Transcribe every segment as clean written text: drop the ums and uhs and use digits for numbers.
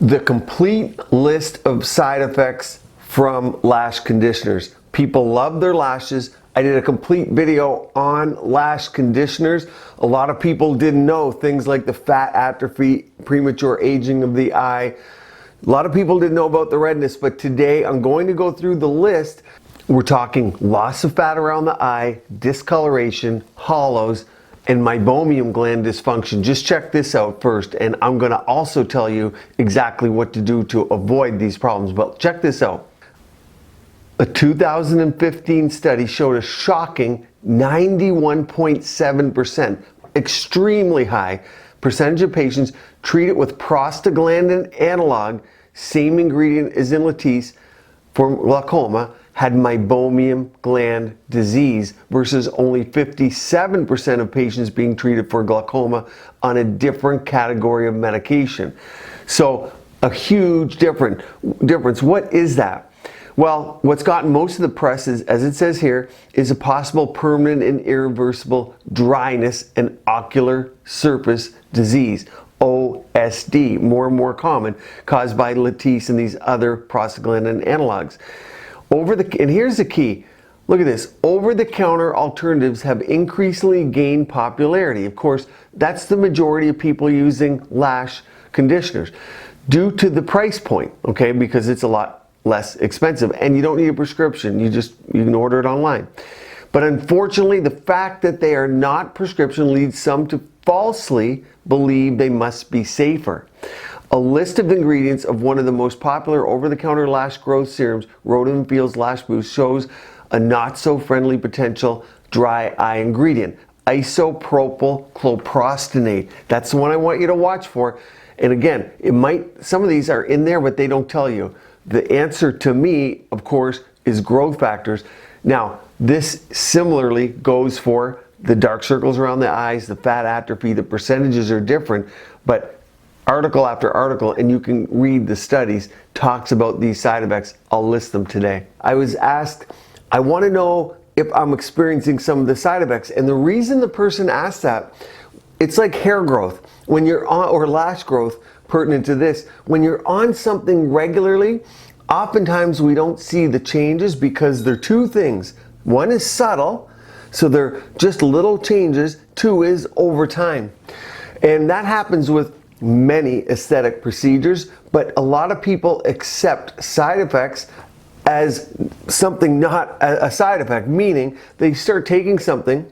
The complete list of side effects from lash conditioners. People love their lashes. I did a complete video on lash conditioners. A lot of people didn't know things like the fat atrophy, premature aging of the eye. A lot of people didn't know about the redness, but today I'm going to go through the list. We're talking loss of fat around the eye, discoloration, hollows, and meibomian gland dysfunction. Just check this out first, and I'm going to also tell you exactly what to do to avoid these problems. But check this out. A 2015 study showed a shocking 91.7%, extremely high percentage of patients treated with prostaglandin analog, same ingredient as in Latisse, for glaucoma, had meibomian gland disease versus only 57% of patients being treated for glaucoma on a different category of medication. So a huge difference. What is that? Well, what's gotten most of the press is, as it says here, is a possible permanent and irreversible dryness and ocular surface disease, OSD, more and more common, caused by Latisse and these other prostaglandin analogs. And here's the key. Look at this. Over-the-counter alternatives have increasingly gained popularity. Of course, that's the majority of people using lash conditioners due to the price point, okay, because it's a lot less expensive and you don't need a prescription. You can order it online. But unfortunately, the fact that they are not prescription leads some to falsely believe they must be safer. A list of ingredients of one of the most popular over-the-counter lash growth serums, Rohde & Field's Lash Boost, shows a not-so-friendly potential dry eye ingredient, isopropyl chlorprostinate. That's the one I want you to watch for. And again, some of these are in there, but they don't tell you. The answer to me, of course, is growth factors. Now, this similarly goes for the dark circles around the eyes, the fat atrophy. The percentages are different, but article after article, and you can read the studies, talks about these side effects. I'll list them today. I was asked, I want to know if I'm experiencing some of the side effects. And the reason the person asked that, it's like hair growth when you're on, or lash growth pertinent to this. When you're on something regularly, oftentimes we don't see the changes because they're two things. One is subtle, so they're just little changes. Two is over time. And that happens with many aesthetic procedures, but a lot of people accept side effects as something not a side effect, meaning they start taking something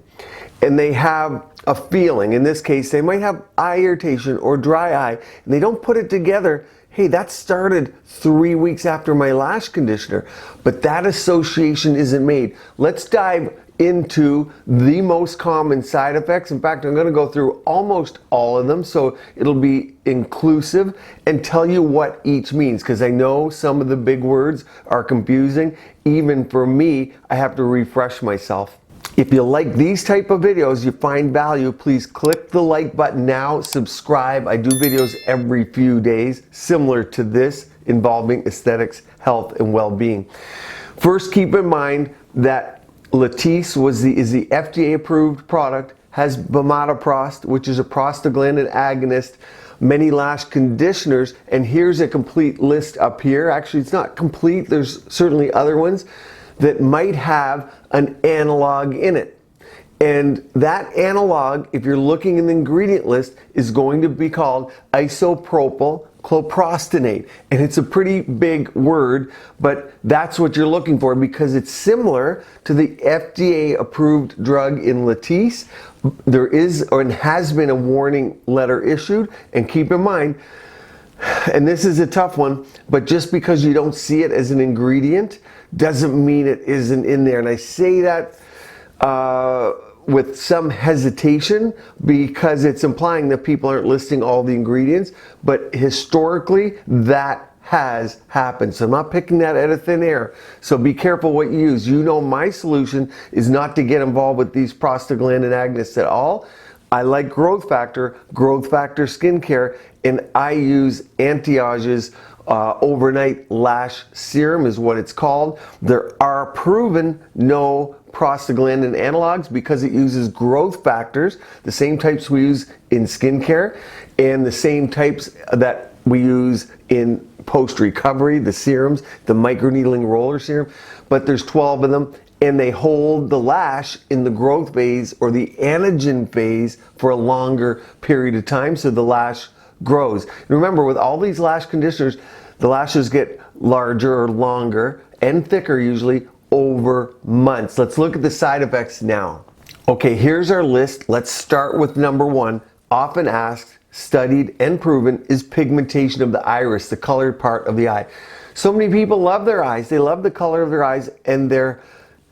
and they have a feeling. In this case, they might have eye irritation or dry eye, and they don't put it together. Hey, that started 3 weeks after my lash conditioner, but that association isn't made. Let's dive into the most common side effects. In fact, I'm going to go through almost all of them, so it'll be inclusive, and tell you what each means, because I know some of the big words are confusing. Even for me, I have to refresh myself. If you like these type of videos, you find value, please click the like button now, subscribe. I do videos every few days similar to this involving aesthetics, health, and well-being. First, keep in mind that Latisse is the FDA approved product, has bimatoprost, which is a prostaglandin agonist, many lash conditioners, and here's a complete list up here. Actually, it's not complete. There's certainly other ones that might have an analog in it. And that analog, if you're looking in the ingredient list, is going to be called isopropyl chlorprostinate. And it's a pretty big word, but that's what you're looking for because it's similar to the FDA approved drug in Latisse. There is or has been a warning letter issued, and keep in mind, and this is a tough one, but just because you don't see it as an ingredient doesn't mean it isn't in there. And I say that with some hesitation because it's implying that people aren't listing all the ingredients, but historically that has happened. So I'm not picking that out of thin air. So be careful what you use. You know my solution is not to get involved with these prostaglandin agonists at all. I like growth factor skincare, and I use Anti-Age's overnight lash serum is what it's called. There are proven no prostaglandin analogs because it uses growth factors, the same types we use in skincare and the same types that we use in post-recovery, the serums, the microneedling roller serum, but there's 12 of them, and they hold the lash in the growth phase or the anagen phase for a longer period of time, so the lash grows. And remember, with all these lash conditioners, the lashes get larger or longer and thicker usually over months. Let's look at the side effects now. Okay, here's our list. Let's start with number one. Often asked, studied, and proven is pigmentation of the iris, the colored part of the eye. So many people love their eyes. They love the color of their eyes, and they're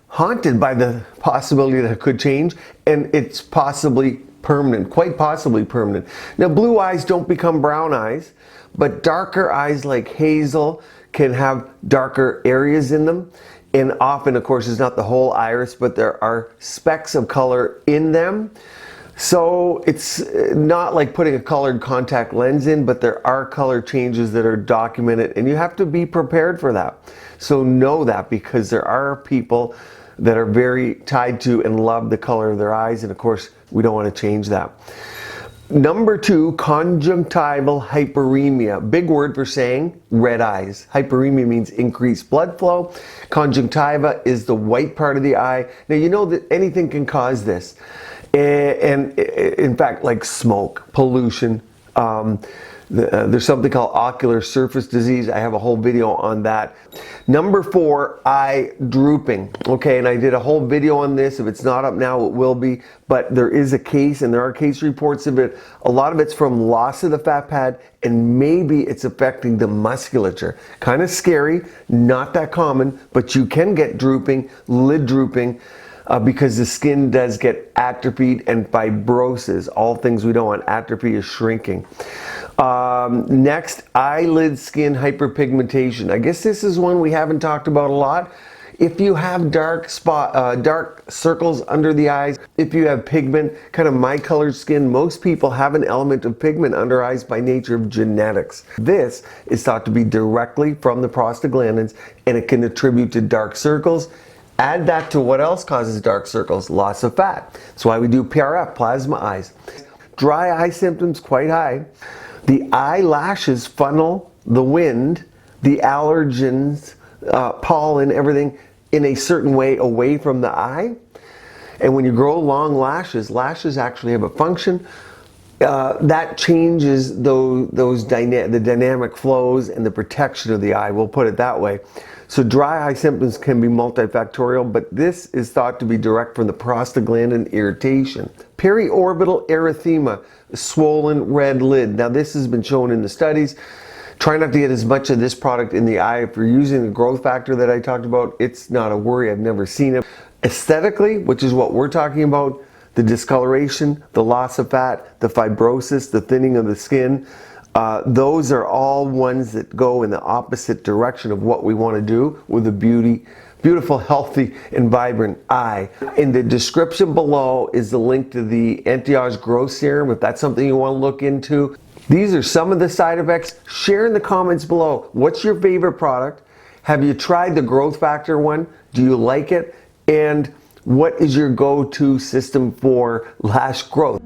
haunted by the possibility that it could change, and it's possibly permanent, quite possibly permanent. Now, blue eyes don't become brown eyes, but darker eyes like hazel can have darker areas in them. And often, of course, it's not the whole iris, but there are specks of color in them. So it's not like putting a colored contact lens in, but there are color changes that are documented, and you have to be prepared for that. So know that, because there are people that are very tied to and love the color of their eyes, and of course, we don't want to change that. Number two, conjunctival hyperemia. Big word for saying red eyes. Hyperemia means increased blood flow. Conjunctiva is the white part of the eye. Now, you know that anything can cause this. And in fact, like smoke, pollution, there's something called ocular surface disease. I have a whole video on that. Number four, eye drooping. Okay, and I did a whole video on this. If it's not up now, it will be. But there is a case, and there are case reports of it. A lot of it's from loss of the fat pad, and maybe it's affecting the musculature. Kind of scary, not that common, but you can get drooping, lid drooping, because the skin does get atrophied and fibrosis. All things we don't want. Atrophy is shrinking. Next, eyelid skin hyperpigmentation. I guess this is one we haven't talked about a lot. If you have dark circles under the eyes, if you have pigment, kind of my colored skin, most people have an element of pigment under eyes by nature of genetics. This is thought to be directly from the prostaglandins, and it can attribute to dark circles. Add that to what else causes dark circles? Loss of fat. That's why we do PRF, plasma eyes. Dry eye symptoms quite high. The eyelashes funnel the wind, the allergens, pollen, everything in a certain way away from the eye. And when you grow long lashes, lashes actually have a function that changes the dynamic flows and the protection of the eye. We'll put it that way. So dry eye symptoms can be multifactorial, but this is thought to be direct from the prostaglandin irritation. Periorbital erythema, swollen red lid. Now this has been shown in the studies. Try not to get as much of this product in the eye. If you're using the growth factor that I talked about, it's not a worry. I've never seen it. Aesthetically, which is what we're talking about, the discoloration, the loss of fat, the fibrosis, the thinning of the skin, those are all ones that go in the opposite direction of what we want to do with a beautiful, healthy, and vibrant eye. In the description below is the link to the Anti-Age Growth Serum, if that's something you want to look into. These are some of the side effects. Share in the comments below. What's your favorite product? Have you tried the growth factor one? Do you like it? And what is your go-to system for lash growth?